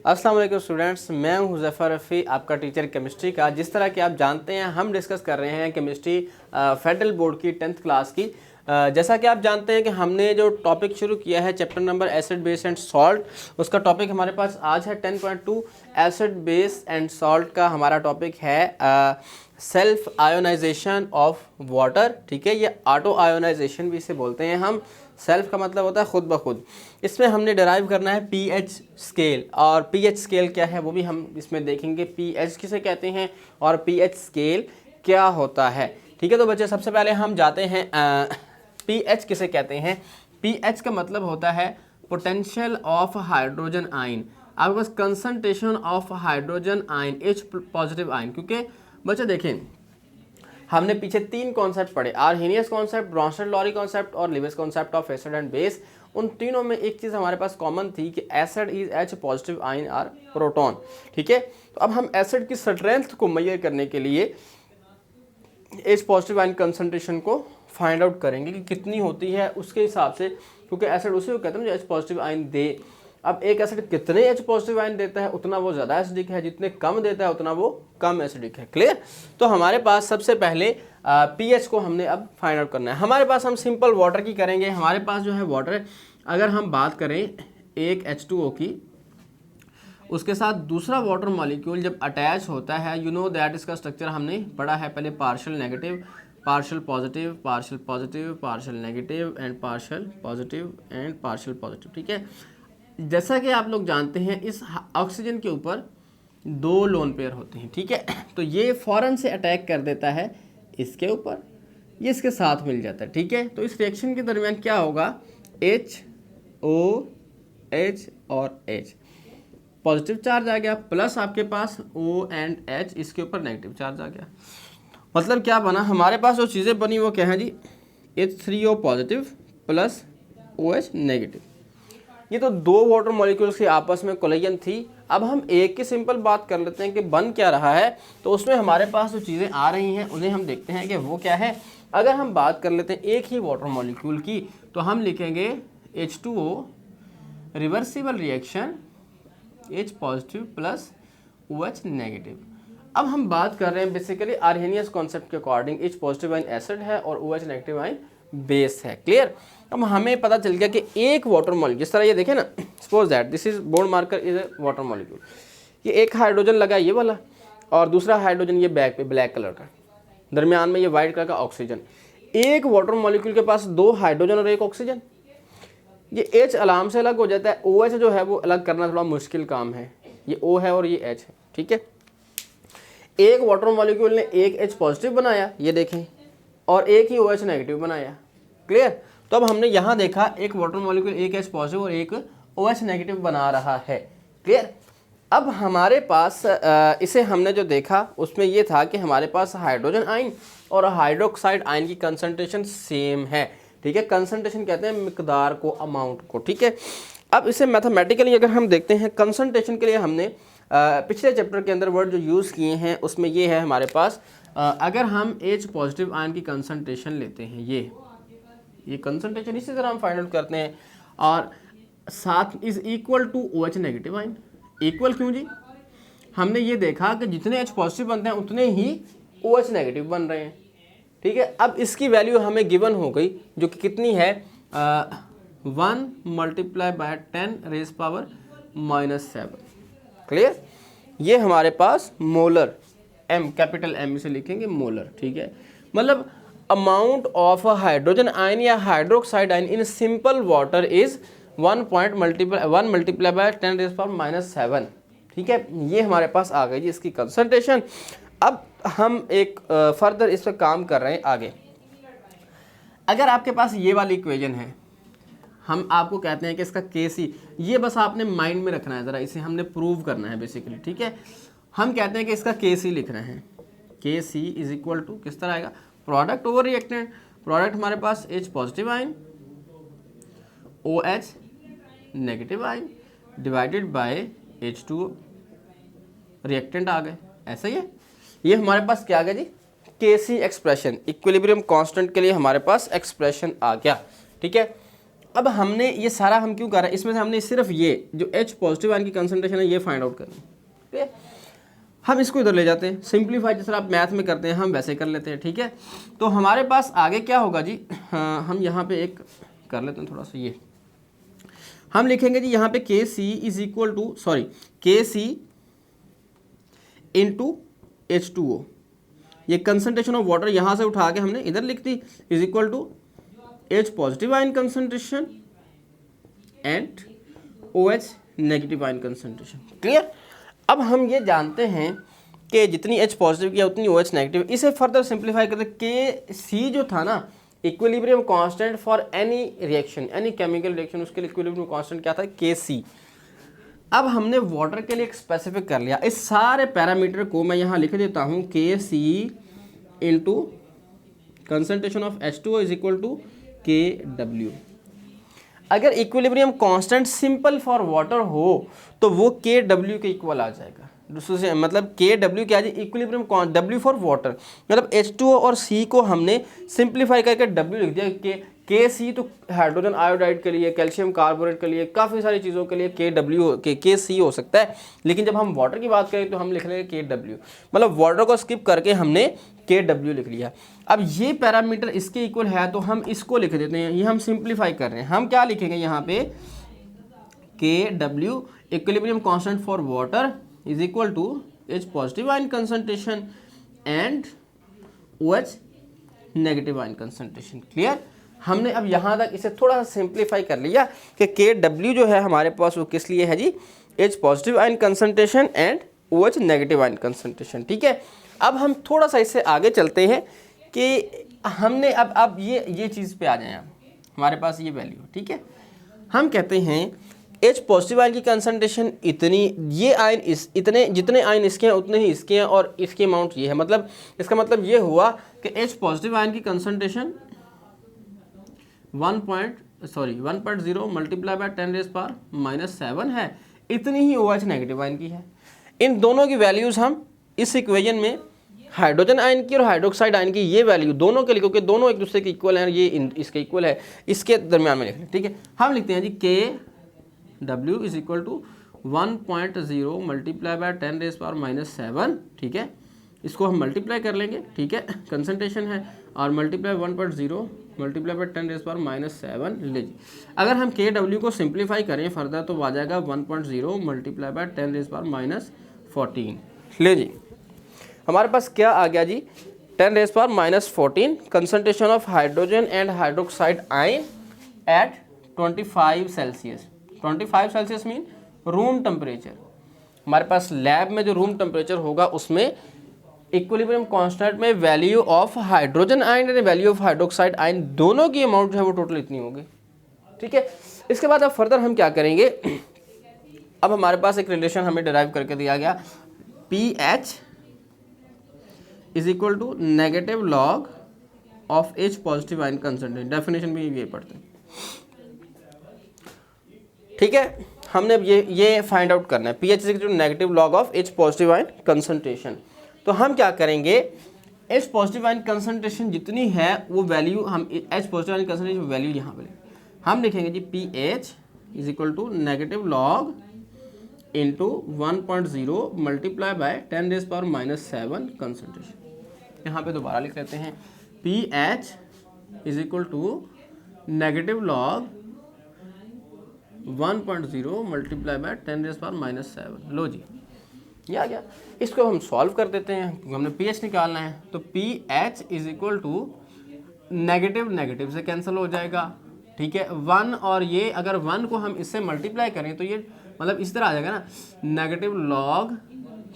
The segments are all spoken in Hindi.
अस्सलाम वालेकुम स्टूडेंट्स, मैं हूं हुज़ैफ़ा रफ़ी, आपका टीचर केमिस्ट्री का। जिस तरह कि आप जानते हैं हम डिस्कस कर रहे हैं केमिस्ट्री फेडरल बोर्ड की 10th क्लास की। जैसा कि आप जानते हैं कि हमने जो टॉपिक शुरू किया है chapter number acid base and salt, उसका टॉपिक हमारे पास आज है 10.2 एसिड बेस एंड सॉल्ट का हमारा टॉपिक है सेल्फ आयोनाइजेशन ऑफ वाटर। ठीक है, ये ऑटो आयोनाइजेशन भी इसे बोलते हैं हम। सेल्फ का मतलब होता है खुद ब खुद। इसमें हमने डिराइव करना है पीएच स्केल, और पीएच स्केल क्या है वो भी हम इसमें देखेंगे। पीएच किसे कहते हैं और पीएच स्केल क्या होता है। ठीक है, तो बच्चे सबसे पहले हम जाते हैं पीएच किसे कहते हैं। पीएच का मतलब होता है पोटेंशियल ऑफ हाइड्रोजन आयन। आपके पास concentration of hydrogen ion H positive ion. क्योंकि बच्चे देखें, हमने पीछे 3 कॉन्सेप्ट पढ़े, आर्हेनियस कॉन्सेप्ट, ब्रॉन्स्टेड-लॉरी कॉन्सेप्ट और Lewis concept of acid and base. उन तीनों में एक चीज़ हमारे पास कॉमन थी कि acid is H positive ion or proton. ठीक है, तो अब हम एसिड की स्ट्रेंथ को मेजर करने के लिए H पॉजिटिव आयन कंसंट्रेशन को फाइंड आउट करेंगे कि कितनी होती है उसके हिसाब से, क्योंकि एसिड उसी को कहते हैं जो H पॉजिटिव आयन दे। अब एक एसिड कितने H पॉजिटिव आयन देता है उतना वो ज़्यादा एसिडिक है, जितने कम देता है उतना वो कम एसिडिक है। क्लियर? तो हमारे पास सबसे पहले पीएच को हमने अब फाइंड आउट करना है। हमारे पास हम सिंपल वाटर की करेंगे। हमारे पास जो है वाटर, अगर हम बात करें एक H2O की, उसके साथ दूसरा वाटर मॉलिक्यूल जब अटैच होता है, यू नो दैट इसका स्ट्रक्चर हमने पढ़ा है पहले, partial negative, partial positive, partial positive, partial negative and partial positive and partial positive. ठीक है, जैसा कि आप लोग जानते हैं इस ऑक्सीजन के ऊपर 2 लोन पेयर होते हैं। ठीक है, तो ये फ़ौरन से अटैक कर देता है इसके ऊपर, ये इसके साथ मिल जाता है। ठीक है, तो इस रिएक्शन के दरमियान क्या होगा, H O H और H पॉजिटिव चार्ज आ गया, प्लस आपके पास O एंड H इसके ऊपर नेगेटिव चार्ज आ गया। मतलब क्या बना, हमारे पास जो चीज़ें बनी वो क्या है जी, H3O positive plus OH negative. ये तो 2 वाटर मॉलिक्यूल्स की आपस में कोलिजन थी। अब हम एक की सिंपल बात कर लेते हैं कि बन क्या रहा है। तो उसमें हमारे पास जो चीज़ें आ रही हैं उन्हें हम देखते हैं कि वो क्या है। अगर हम बात कर लेते हैं एक ही वाटर मॉलिक्यूल की, तो हम लिखेंगे H2O reversible reaction H positive plus OH negative. अब हम बात कर रहे हैं बेसिकली आर्हेनियस कॉन्सेप्ट के according, H positive ion acid है और OH नेगेटिव आयन बेस है। क्लियर? अब हमें पता चल गया कि एक वाटर मॉलिक्यूल, जिस तरह ये देखें ना, suppose that this is board marker is a water molecule. ये एक हाइड्रोजन लगा ये वाला, और दूसरा हाइड्रोजन ये बैक पे ब्लैक कलर का, दरमियान में ये वाइट कलर का ऑक्सीजन। एक वाटर मॉलिक्यूल के पास 2 हाइड्रोजन और 1 ऑक्सीजन। ये H अलार्म से अलग हो जाता है, OH जो है वो अलग करना थोड़ा मुश्किल काम है। ये O है और ये H है। ठीक है, एक वाटर मॉलिक्यूल ने एक H पॉजिटिव बनाया, ये देखें, और एक ही OH नेगेटिव बनाया। क्लियर? तो अब हमने यहाँ देखा एक वाटर मॉलिक्यूल एक H पॉजिटिव और एक OH नेगेटिव बना रहा है। क्लियर? अब हमारे पास इसे हमने जो देखा उसमें ये था कि हमारे पास हाइड्रोजन आयन और हाइड्रोक्साइड आयन की कंसंट्रेशन सेम है। ठीक है, कंसंट्रेशन कहते हैं मिकदार को, अमाउंट को। ठीक है, अब इसे मैथमेटिकली अगर हम देखते हैं, कंसंट्रेशन के लिए हमने पिछले चैप्टर के अंदर वर्ड जो यूज़ किए हैं उसमें ये है हमारे पास, अगर हम H पॉजिटिव आयन की कंसंट्रेशन लेते हैं, ये कंसंट्रेशन इसी तरह हम फाइंड आउट करते हैं, और साथ is equal to OH negative ion. Equal क्यों जी, हमने ये देखा कि जितने H पॉजिटिव बनते हैं उतने ही OH नेगेटिव बन रहे हैं। ठीक है, अब इसकी वैल्यू हमें गिवन हो गई, जो कि कितनी है, 1 multiply by 10 rays power -7। Clear? ये हमारे पास मोलर, M कैपिटल M इसे लिखेंगे मोलर। ठीक है, मतलब अमाउंट ऑफ हाइड्रोजन आयन या hydroxide ion in simple water is 1 multiply by 10 rays power -7। ठीक है, ये हमारे पास आ गई जी इसकी कंसंट्रेशन। अब हम एक फर्दर इस पर काम कर रहे हैं आगे। अगर आपके पास ये वाली इक्वेशन है, हम आपको कहते हैं कि इसका Kc, ये बस आपने माइंड में रखना है, ज़रा इसे हमने प्रूव करना है बेसिकली। ठीक है, हम कहते हैं कि इसका Kc लिखना है। Kc इज इक्वल टू किस तरह आएगा, प्रोडक्ट ओवर रिएक्टेंट। प्रोडक्ट हमारे पास H positive ion OH negative ion divided by H2O, reactant आ गए। ऐसा ही है, ये हमारे पास क्या आ गया जी, Kc एक्सप्रेशन, इक्विलिब्रियम कांस्टेंट के लिए हमारे पास एक्सप्रेशन आ गया। ठीक है, अब हमने ये सारा हम क्यों कर रहे हैं, इसमें से हमने सिर्फ ये जो H पॉजिटिव आयन की कंसंट्रेशन है ये फाइंड आउट करनी है। ठीक है, हम इसको इधर ले जाते हैं, सिंप्लीफाई जिस तरह आप मैथ में करते हैं हम वैसे कर लेते हैं। ठीक है, तो हमारे पास आगे क्या होगा जी, हम यहाँ पे एक कर लेते हैं थोड़ा सा, ये हम लिखेंगे जी यहाँ पे Kc is equal to Kc into H2O, ये कंसंट्रेशन ऑफ वाटर यहाँ से उठा के हमने इधर लिख दी, is equal to H positive ion concentration and OH negative ion concentration. Clear. अब हम ये जानते हैं कि जितनी H पॉजिटिव की है उतनी OH नेगेटिव। इसे फर्दर सिंप्लीफाई करते Kc जो था ना equilibrium constant for any reaction, any chemical reaction, उसके लिए इक्विलिब्रियम कांस्टेंट क्या था, Kc। अब हमने वाटर के लिए एक स्पेसिफिक कर लिया, इस सारे पैरामीटर को मैं यहाँ लिख देता हूँ, Kc into concentration of H2O is equal to Kw। अगर equilibrium constant simple for water हो तो वो Kw के इक्वल आ जाएगा। दूसरे मतलब Kw क्या है, इक्विलिब्रियम W फॉर वाटर, मतलब H2O और C को हमने सिंप्लीफाई करके W लिख दिया। Kc तो हाइड्रोजन आयोडाइड के लिए, कैल्शियम कार्बोनेट के लिए, काफ़ी सारी चीज़ों के लिए Kc हो सकता है, लेकिन जब हम वाटर की बात करें तो हम लिख लेंगे Kw, मतलब वाटर को स्किप करके हमने Kw लिख लिया। अब ये पैरामीटर इसके इक्वल है तो हम इसको लिख देते हैं, ये हम सिंप्लीफाई कर रहे हैं। हम क्या लिखेंगे यहाँ पे, Kw equilibrium constant for water is equal to H positive ion concentration and OH negative ion concentration. Clear. हमने अब यहाँ तक इसे थोड़ा सा सिंप्लीफाई कर लिया कि Kw जो है हमारे पास वो किस लिए है जी, H positive ion concentration and OH negative ion concentration. ठीक है, अब हम थोड़ा सा इससे आगे चलते हैं कि हमने अब ये चीज़ पे आ जाए, आप हमारे पास ये वैल्यू। ठीक है, हम कहते हैं H पॉजिटिव आयन की कंसंट्रेशन इतनी, ये आयन इतने, जितने आयन इसके हैं उतने ही इसके हैं और इसके अमाउंट ये है, मतलब इसका मतलब ये हुआ कि H पॉजिटिव आयन की कंसंट्रेशन 1.0 मल्टीप्लाई बाय 10⁻⁻7 है, इतनी ही OH नेगेटिव आयन की है। इन दोनों की वैल्यूज़ हम इस इक्वेशन में हाइड्रोजन आयन की और हाइड्रोक्साइड आयन की ये वैल्यू दोनों के लिए, क्योंकि दोनों एक दूसरे के इक्वल हैं, ये इसके इक्वल है, इसके दरमियान में लिख लें। ठीक है, हम लिखते हैं जी Kw is equal to 1.0 multiply by 10⁻⁻7। ठीक है, इसको हम मल्टीप्लाई कर लेंगे। ठीक है, कंसंट्रेशन है, और मल्टीप्लाई 1.0 मल्टीप्लाई बाय 10⁻⁻7 ले जी। अगर हम Kw को सिंप्लीफाई करें फर्दर तो आ जाएगा 1.0 मल्टीप्लाई बाय 10⁻14 ले जी। हमारे पास क्या आ गया जी, 10⁻14 concentration of hydrogen and hydroxide ion at 25 Celsius. 25 Celsius mean room temperature. हमारे पास लैब में जो रूम टेम्परेचर होगा उसमें इक्विलिब्रियम कांस्टेंट में value of hydrogen ion and value of hydroxide ion दोनों की अमाउंट जो है वो टोटल इतनी होगी। ठीक है, इसके बाद अब फर्दर हम क्या करेंगे, अब हमारे पास एक रिलेशन हमें डिराइव करके दिया गया, pH is equal to negative log of H positive ion concentration. Definition भी ये पढ़ते हैं। ठीक है, हमने अब ये फाइंड आउट करना है, pH is equal to negative log of H positive ion concentration. तो हम क्या करेंगे, H पॉजिटिव आयन कंसंट्रेशन जितनी है वो वैल्यू हम H positive ion concentration value यहाँ पे हम लिखेंगे जी, pH is equal to negative log into 1.0 multiply by 10⁻⁻7 concentration. यहाँ पे दोबारा लिख लेते हैं, pH is equal to negative log 1.0 multiply by 10⁻⁻7। लो जी, ये आ गया। इसको हम सॉल्व कर देते हैं, क्योंकि हमने pH निकालना है। तो pH is equal to negative negative से कैंसिल हो जाएगा। ठीक है, 1 और ये अगर 1 को हम इससे मल्टीप्लाई करें तो ये मतलब इस तरह आ जाएगा ना, नेगेटिव लॉग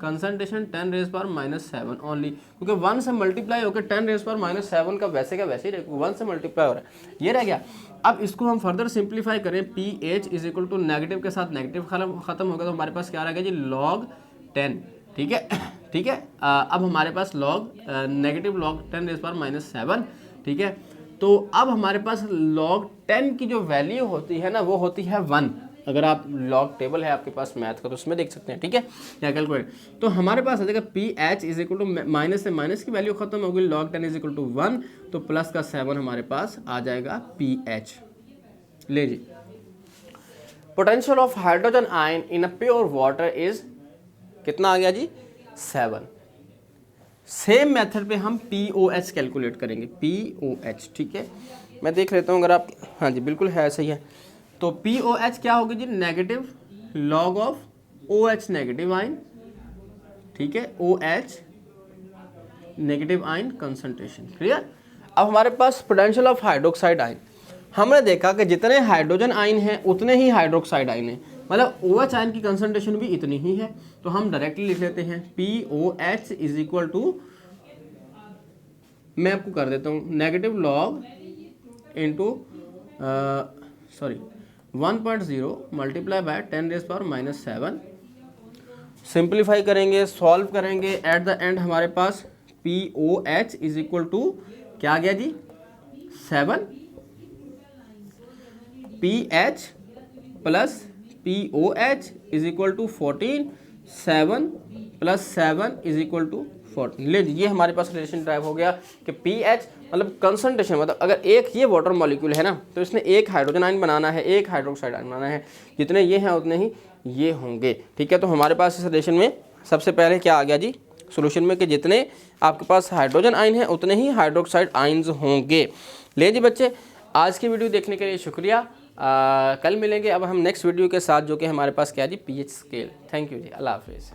कंसंट्रेशन 10⁻⁻7 ओनली, क्योंकि 1 से मल्टीप्लाई होकर 10⁻⁻7 का वैसे का वैसे ही 1 से मल्टीप्लाई हो रहा है, ये रह गया। अब इसको हम फर्दर सिंप्लीफाई करें, pH is equal to negative के साथ नेगेटिव खत्म होगा तो हमारे पास क्या रहेगा जी, log 10। ठीक है, ठीक है, अब हमारे पास नेगेटिव लॉग 10⁻⁻7। ठीक है, तो अब हमारे पास log 10 की जो वैल्यू होती है ना वो होती है 1। अगर आप लॉग टेबल है आपके पास मैथ का तो उसमें देख सकते हैं। ठीक है, या कैलकुलेट, तो हमारे पास आ जाएगा pH is equal to minus से माइनस की वैल्यू खत्म होगी, log 10 इज इक्वल टू 1, तो प्लस का 7 हमारे पास आ जाएगा pH। ले जी, potential of hydrogen ion in a pure water is कितना आ गया जी 7। सेम मेथड पे हम POH कैलकुलेट करेंगे, POH, ठीक है। मैं देख लेता हूँ अगर आप, हाँ जी बिल्कुल है, सही है। तो POH क्या होगी जी, negative log of OH negative ion, ठीक है, OH negative ion concentration, clear. अब हमारे पास पोटेंशियल ऑफ हाइड्रोक्साइड आयन, हमने देखा कि जितने हाइड्रोजन आयन हैं उतने ही हाइड्रोक्साइड आयन हैं, मतलब OH आयन की कंसंट्रेशन भी इतनी ही है। तो हम डायरेक्टली लिख लेते हैं POH इज इक्वल टू, मैं आपको कर देता हूँ negative log into 1.0 multiply by 10⁻⁻7। Simplify करेंगे, सॉल्व करेंगे, एट द एंड हमारे पास POH इज इक्वल टू क्या आ गया जी 7, PH plus POH is equal to 14, 7 plus 7 is equal to 14। ले ये हमारे पास रिलेशन ड्राइव हो गया कि PH मतलब कंसंट्रेशन, मतलब अगर एक ये वाटर मॉलिक्यूल है ना तो इसने एक हाइड्रोजन आयन बनाना है, एक हाइड्रोक्साइड आयन बनाना है, जितने ये हैं उतने ही ये होंगे, ठीक है। तो हमारे पास इस रिलेशन में सबसे पहले क्या आ गया जी सॉल्यूशन में कि जितने आपके पास हाइड्रोजन आयन है उतने ही हाइड्रोक्साइड आयन्स होंगे। ले जी बच्चे, आज की वीडियो देखने के लिए शुक्रिया। कल मिलेंगे अब हम नेक्स्ट वीडियो के साथ, जो कि हमारे पास क्या है जी pH स्केल। थैंक यू जी, अल्लाह हाफिज़।